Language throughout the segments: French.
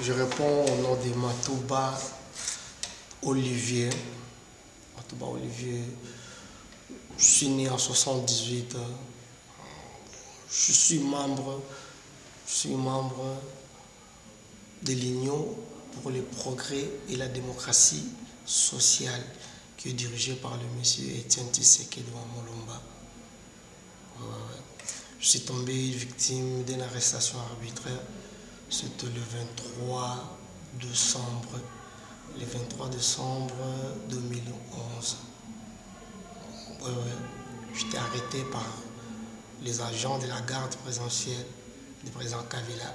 Je réponds au nom de Matouba Olivier. Matouba Olivier, je suis né en 78. Je suis membre de l'Union pour le progrès et la démocratie sociale qui est dirigée par le monsieur Etienne Tshisekedi Mulumba. Je suis tombé victime d'une arrestation arbitraire. C'était le 23 décembre 2011. J'étais arrêté par les agents de la garde présidentielle du président Kabila.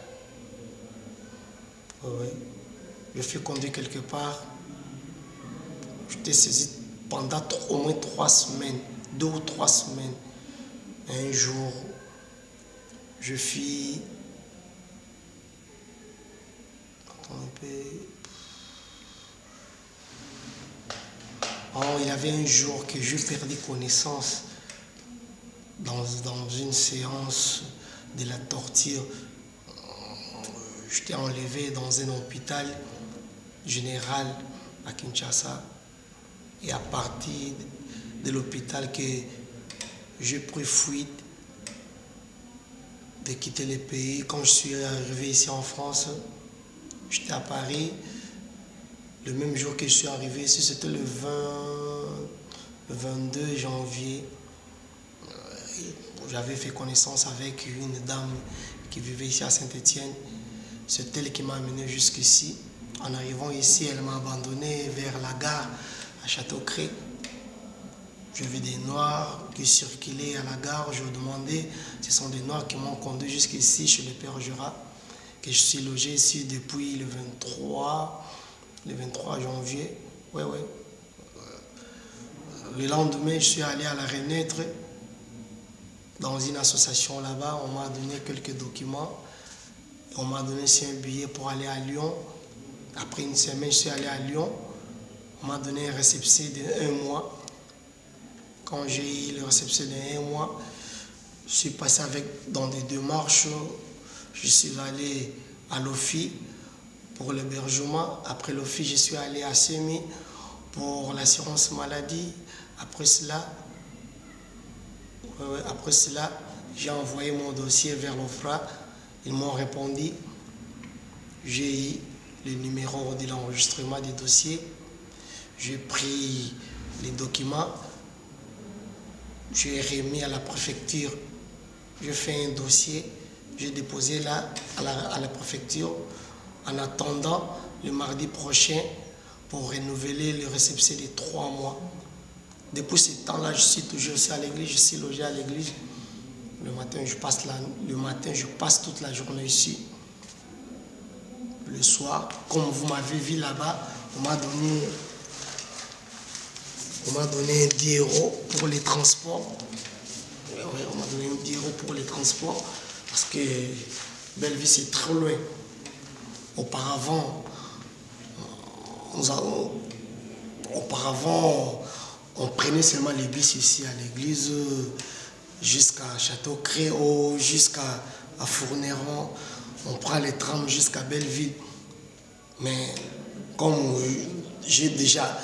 Je fus conduit quelque part. J'étais saisi pendant au moins 3 semaines, 2 ou 3 semaines. Un jour, je fis... il y avait un jour que je perdis connaissance dans une séance de la torture. J'étais enlevé dans un hôpital général à Kinshasa. Et à partir de l'hôpital que j'ai pris fuite de quitter le pays. Quand je suis arrivé ici en France, j'étais à Paris. Le même jour que je suis arrivé ici, c'était le 22 janvier. J'avais fait connaissance avec une dame qui vivait ici à Saint-Étienne. C'est elle qui m'a amené jusqu'ici. En arrivant ici, elle m'a abandonné vers la gare à Château-Cré. Je vis des Noirs qui circulaient à la gare. Je demandais, ce sont des Noirs qui m'ont conduit jusqu'ici, chez le Père Jura, que je suis logé ici depuis le 23 janvier. Le lendemain, je suis allé à la Renaître, dans une association là-bas. On m'a donné quelques documents. On m'a donné aussi un billet pour aller à Lyon. Après une semaine, je suis allé à Lyon. On m'a donné un récépissé de 1 mois. Quand j'ai eu le récépissé de 1 mois, je suis passé dans des démarches. Je suis allé à l'OFI pour l'hébergement. Après l'OFI, je suis allé à SEMI pour l'assurance maladie. Après cela, j'ai envoyé mon dossier vers l'OFRA. Ils m'ont répondu. J'ai eu le numéro de l'enregistrement des dossiers. J'ai pris les documents. J'ai remis à la préfecture. J'ai fait un dossier. J'ai déposé là à la préfecture en attendant le mardi prochain pour renouveler le récépissé de 3 mois. Depuis ce temps-là, je suis toujours aussi à l'église. Je suis logé à l'église. Le matin, je passe toute la journée ici. Le soir, comme vous m'avez vu là-bas, on m'a donné 10 € pour les transports. On m'a donné 10 € pour les transports parce que Belleville, c'est trop loin. Auparavant, on prenait seulement les bus ici à l'église jusqu'à Château-Cré ou jusqu'à Fourneron. On prend les trams jusqu'à Belleville. Mais comme j'ai déjà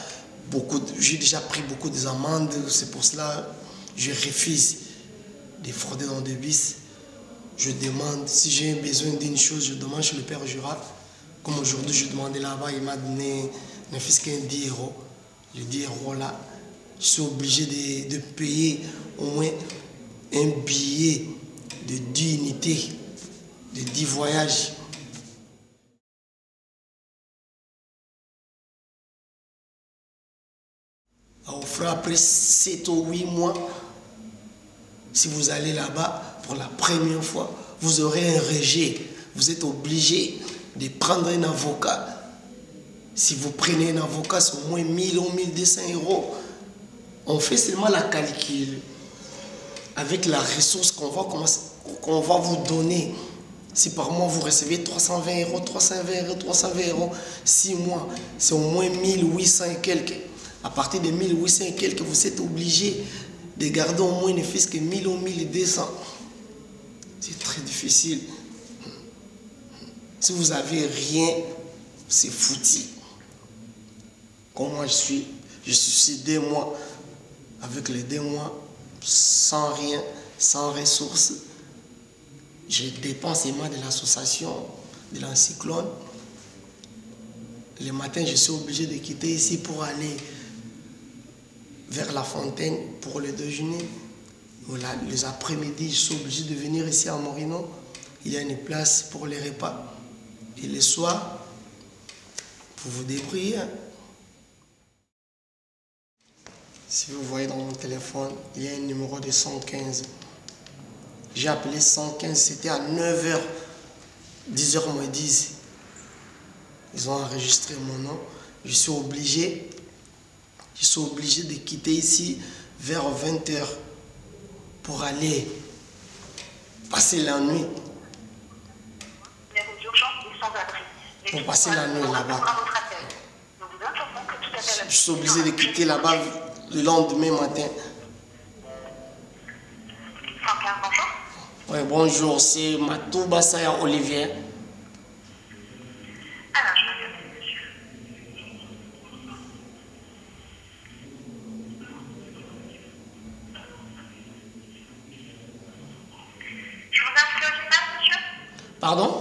pris beaucoup d'amendes, c'est pour cela que je refuse de frauder dans des bus. Je demande, si j'ai besoin d'une chose, je demande chez le Père Jura. Comme aujourd'hui, je demandais là-bas, il m'a donné ne fût-ce qu'un 10 €. Les 10 € là, je suis obligé de payer au moins un billet de 10 unités, de 10 voyages. Après 7 ou 8 mois, si vous allez là-bas pour la première fois, vous aurez un rejet. Vous êtes obligé de prendre un avocat. Si vous prenez un avocat, c'est au moins 1000 ou 1200 €. On fait seulement la calcul avec la ressource qu'on va vous donner. Si par mois vous recevez 320 €, 320 €, 6 mois, c'est au moins 1800 et quelques. À partir de 1800 et quelques, vous êtes obligé de garder au moins ne fût-ce que 1000 ou 1200. C'est très difficile. Si vous n'avez rien, c'est foutu. Comme moi, je suis ici 2 mois. Avec les 2 mois, sans rien, sans ressources. Je dépense les mois de l'association, de l'Encyclone. Le matin, je suis obligé de quitter ici pour aller vers la fontaine pour le déjeuner. Voilà, les après-midi, je suis obligé de venir ici à Morino. Il y a une place pour les repas. Et le soir, pour vous débrouiller. Si vous voyez dans mon téléphone, il y a un numéro de 115. J'ai appelé 115, c'était à 9h, 10h moins 10. Ils ont enregistré mon nom. Je suis obligé de quitter ici vers 20h pour aller passer la nuit. Pour passer la nuit là-bas. Je suis obligé de quitter là-bas le lendemain matin. 115, bonjour. Oui, bonjour, c'est Matou Bassaya Olivier. Alors, je m'appelle monsieur. Je vous inscris au gymnase, monsieur? Pardon?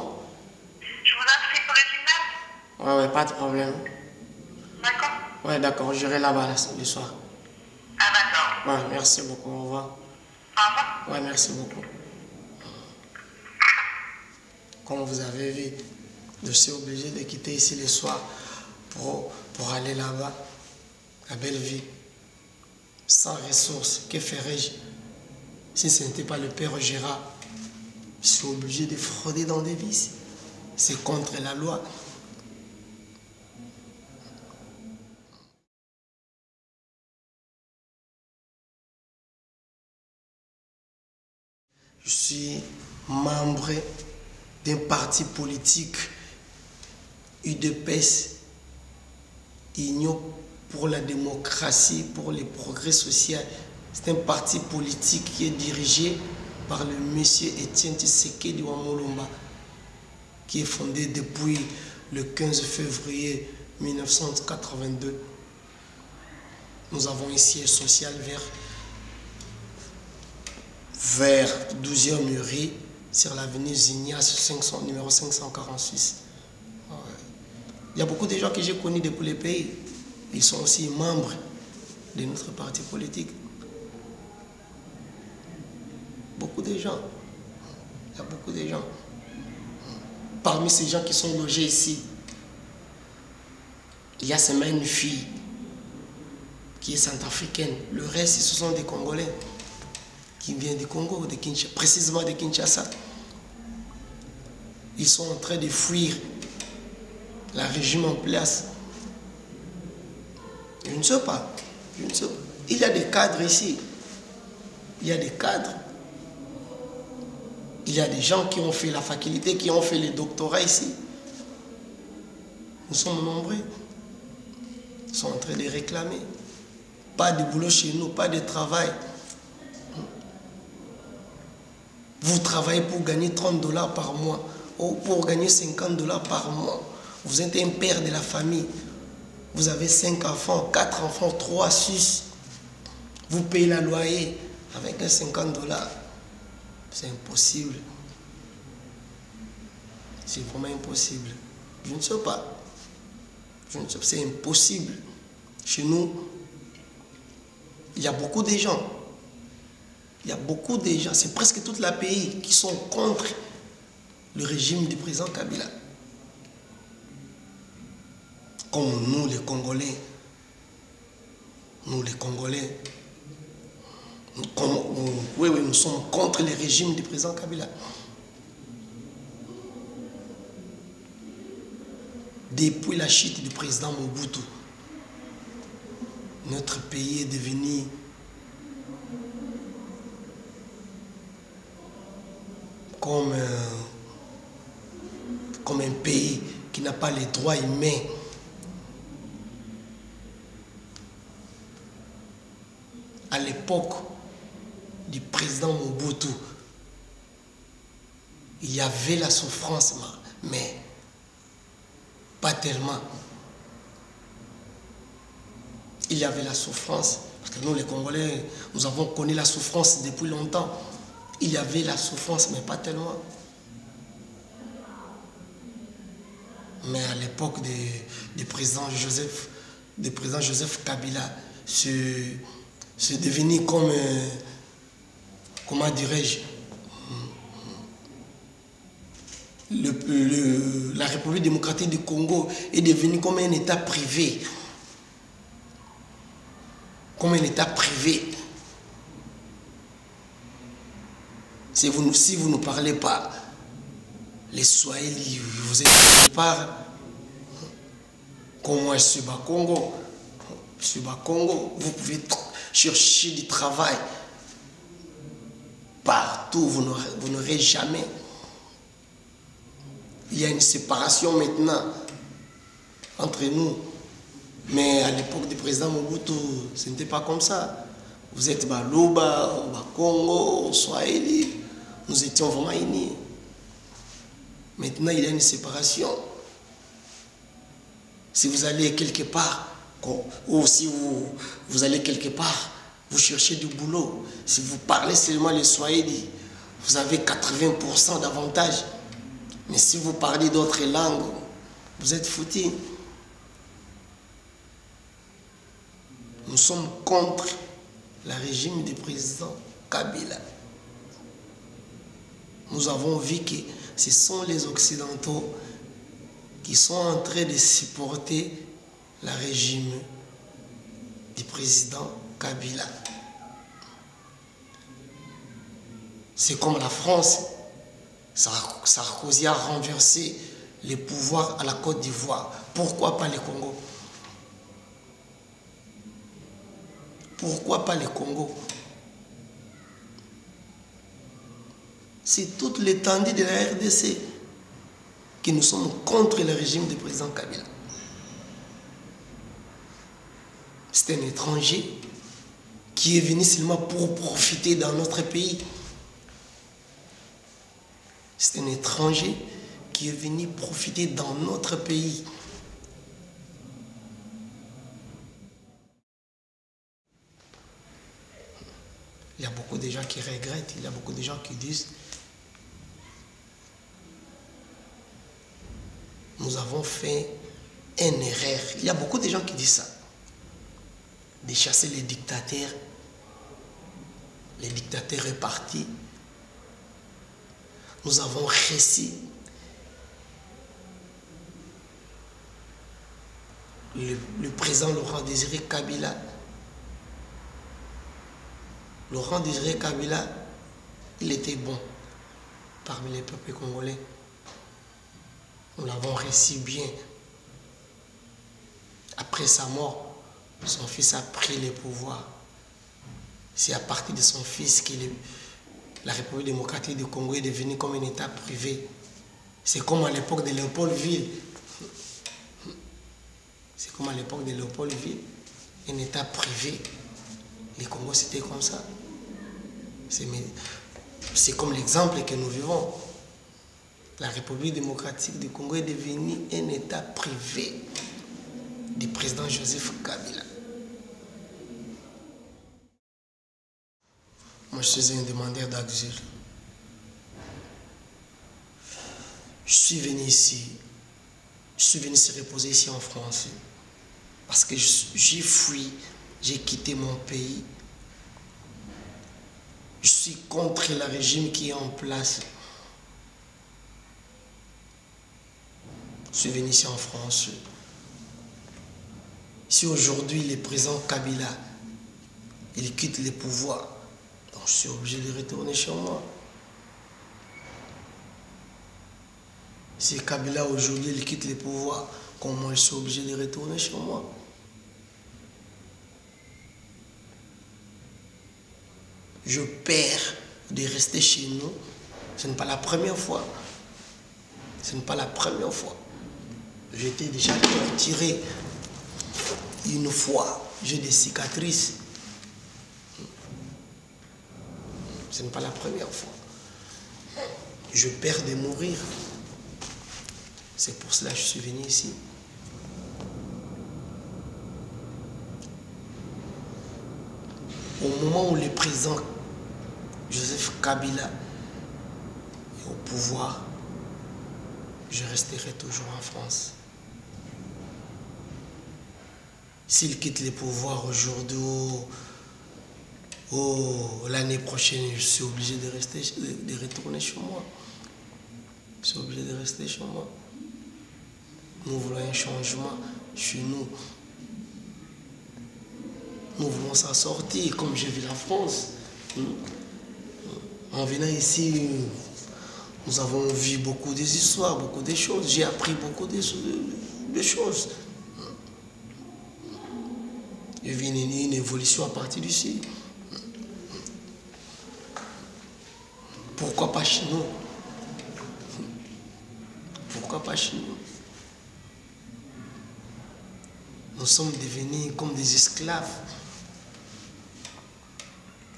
Je vous inscris pour le gymnase? Ouais, pas de problème. D'accord. Ouais, d'accord, j'irai là-bas le soir. Ah, d'accord. Ouais, merci beaucoup, au revoir. Au revoir. Ouais, merci beaucoup. Comme vous avez vu, je suis obligé de quitter ici le soir pour aller là-bas, à Belleville. Sans ressources, que ferais-je si ce n'était pas le père Gérard? Je suis obligé de frauder dans des vices. C'est contre la loi. Je suis membre d'un parti politique, UDPS, Union pour la démocratie, pour le progrès social. C'est un parti politique qui est dirigé par le monsieur Etienne Tshisekedi Wamolomba, qui est fondé depuis le 15 février 1982. Nous avons un siège social vers 12e mairie, sur l'avenue Zignas, numéro 546. Il y a beaucoup de gens que j'ai connus depuis le pays. Ils sont aussi membres de notre parti politique. Beaucoup de gens. Il y a beaucoup de gens. Parmi ces gens qui sont logés ici, il y a seulement une fille qui est centrafricaine. Le reste, ce sont des Congolais qui viennent du Congo, de Kinshasa, précisément de Kinshasa. Ils sont en train de fuir le régime en place. Je ne sais pas. Je ne sais pas. Il y a des cadres ici. Il y a des cadres. Il y a des gens qui ont fait la faculté, qui ont fait les doctorats ici. Nous sommes nombreux. Ils sont en train de réclamer. Pas de boulot chez nous, pas de travail. Vous travaillez pour gagner 30 $ par mois ou pour gagner 50 $ par mois. Vous êtes un père de la famille. Vous avez 5 enfants, 4 enfants, 3, 6. Vous payez la loyer avec un 50 $. C'est impossible. C'est vraiment impossible. Je ne sais pas. Je ne sais pas. C'est impossible. Chez nous, il y a beaucoup de gens. Il y a beaucoup de gens, c'est presque tout le pays qui sont contre le régime du président Kabila. Comme nous les Congolais, nous sommes contre le régime du président Kabila. Depuis la chute du président Mobutu, notre pays est devenu comme un pays qui n'a pas les droits humains. À l'époque du président Mobutu, il y avait la souffrance, mais Pas tellement. Il y avait la souffrance. Parce que nous, les Congolais, nous avons connu la souffrance depuis longtemps. Il y avait la souffrance, mais pas tellement. Mais à l'époque du président Joseph Kabila, c'est devenu comme, comment dirais-je, la République démocratique du Congo est devenue comme un État privé. Comme un État privé. Si vous ne parlez pas les Swahili, vous êtes quelque part. Comme moi, je suis bas Congo. Vous pouvez chercher du travail. Partout, vous n'aurez jamais. Il y a une séparation maintenant entre nous. Mais à l'époque du président Mobutu, ce n'était pas comme ça. Vous êtes Baluba, Congo, Swahili. Nous étions vraiment unis. Maintenant, il y a une séparation. Si vous allez quelque part, ou si vous allez quelque part, vous cherchez du boulot. Si vous parlez seulement le Swahili, vous avez 80% d'avantages. Mais si vous parlez d'autres langues, vous êtes foutus. Nous sommes contre le régime du président Kabila. Nous avons vu que ce sont les Occidentaux qui sont en train de supporter le régime du président Kabila. C'est comme la France. Sarkozy a renversé les pouvoirs à la Côte d'Ivoire. Pourquoi pas le Congo? Pourquoi pas le Congo? C'est toute l'étendue de la RDC que nous sommes contre le régime du président Kabila. C'est un étranger qui est venu seulement pour profiter dans notre pays. C'est un étranger qui est venu profiter dans notre pays. Il y a beaucoup de gens qui regrettent, il y a beaucoup de gens qui disent nous avons fait une erreur. Il y a beaucoup de gens qui disent ça. De chasser les dictateurs. Les dictateurs répartis. Nous avons réussi. Le président Laurent Désiré Kabila. Laurent Désiré Kabila, il était bon parmi les peuples congolais. Nous l'avons réussi bien. Après sa mort, son fils a pris le pouvoir. C'est à partir de son fils que la République démocratique du Congo est devenue comme un État privé. C'est comme à l'époque de Léopoldville. C'est comme à l'époque de Léopoldville, un État privé. Le Congo, c'était comme ça. C'est comme l'exemple que nous vivons. La République démocratique du Congo est devenue un État privé du président Joseph Kabila. Moi, je suis un demandeur d'asile. Je suis venu ici. Je suis venu se reposer ici en France. Parce que j'ai fui, j'ai quitté mon pays. Je suis contre le régime qui est en place. Je suis venu ici en France. Si aujourd'hui le président Kabila, il quitte le pouvoir, donc je suis obligé de retourner chez moi. Si Kabila aujourd'hui il quitte le pouvoir, comment je suis obligé de retourner chez moi? Je perds de rester chez nous. Ce n'est pas la première fois. Ce n'est pas la première fois. J'étais déjà torturé une fois. J'ai des cicatrices. Ce n'est pas la première fois. Je perds de mourir. C'est pour cela que je suis venu ici. Au moment où le président Joseph Kabila est au pouvoir, je resterai toujours en France. S'il quitte le pouvoir aujourd'hui ou l'année prochaine, je suis obligé de retourner chez moi. Je suis obligé de rester chez moi. Nous voulons un changement chez nous. Nous voulons s'en sortir, comme j'ai vu la France. En venant ici, nous avons vu beaucoup d'histoires, beaucoup de choses. J'ai appris beaucoup de choses. Il y a une évolution à partir d'ici. Pourquoi pas chez nous? Pourquoi pas chez nous? Nous sommes devenus comme des esclaves.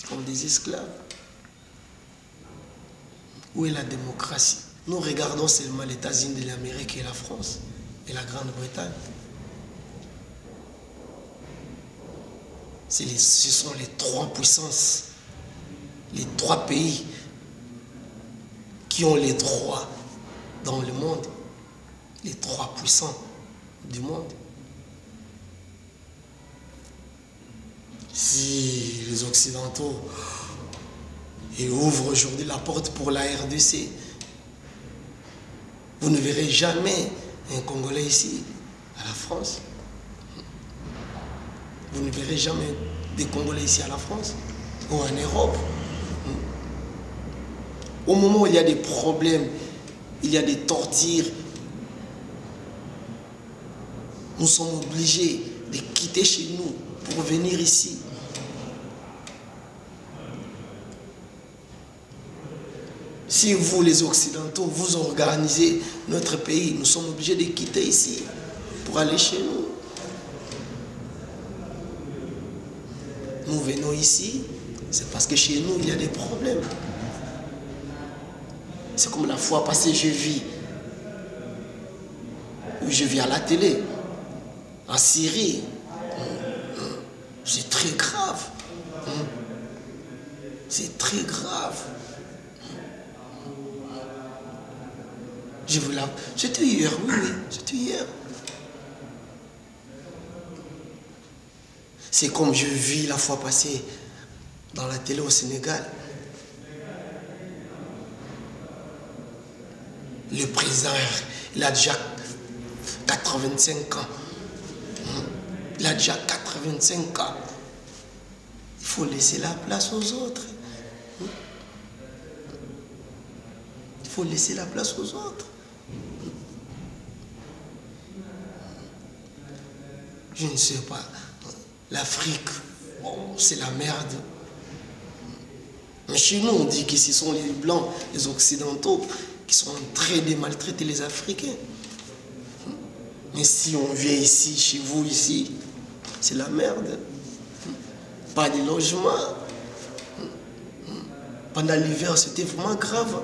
Comme des esclaves. Où est la démocratie? Nous regardons seulement les États-Unis de l'Amérique et la France et la Grande-Bretagne. Ce sont les trois puissances, les trois pays qui ont les droits dans le monde, les trois puissants du monde. Si les Occidentaux ouvrent aujourd'hui la porte pour la RDC, vous ne verrez jamais un Congolais ici, à la France. Vous ne verrez jamais des Congolais ici à la France ou en Europe. Au moment où il y a des problèmes, il y a des tortures, nous sommes obligés de quitter chez nous pour venir ici. Si vous, les Occidentaux, vous organisez notre pays, nous sommes obligés de quitter ici pour aller chez nous. Nous venons ici, c'est parce que chez nous, il y a des problèmes. C'est comme la fois passée, je vis à la télé, en Syrie. C'est très grave. C'est très grave. C'était hier, oui, c'était hier. C'est comme je vis la fois passée dans la télé au Sénégal. Le président, il a déjà 85 ans. Il a déjà 85 ans. Il faut laisser la place aux autres. Il faut laisser la place aux autres. Je ne sais pas. L'Afrique, bon, c'est la merde. Mais chez nous, on dit que ce sont les Blancs, les Occidentaux, qui sont en train de maltraiter les Africains. Mais si on vient ici, chez vous, ici, c'est la merde. Pas de logement. Pendant l'hiver, c'était vraiment grave.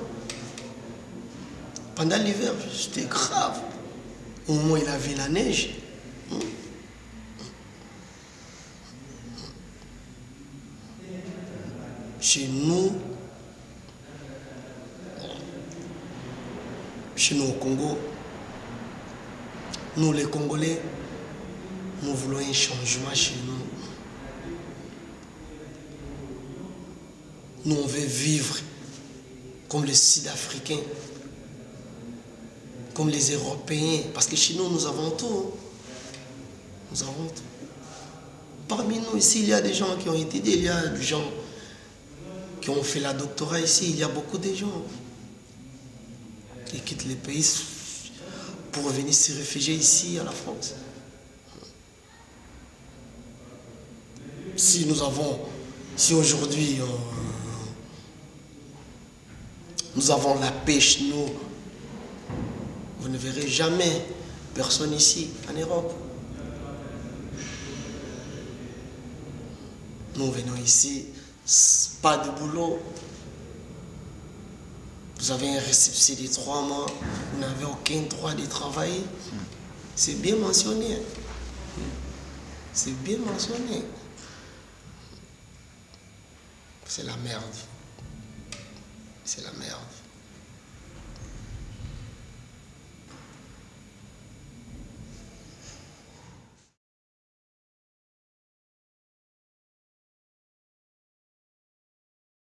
Pendant l'hiver, c'était grave. Au moment où il avait la neige. Chez nous au Congo, nous les Congolais, nous voulons un changement chez nous. Nous on veut vivre comme les Sud-Africains, comme les Européens, parce que chez nous, nous avons tout. Nous avons tout. Parmi nous ici, il y a des gens qui ont étudié, il y a des gens qui ont fait la doctorat ici, il y a beaucoup de gens qui quittent les pays pour venir se réfugier ici à la France. Si aujourd'hui nous avons la pêche, vous ne verrez jamais personne ici en Europe. Nous venons ici, pas de boulot. vous avez un récépissé de 3 mois, vous n'avez aucun droit de travailler. C'est bien mentionné. C'est bien mentionné. C'est la merde. C'est la merde.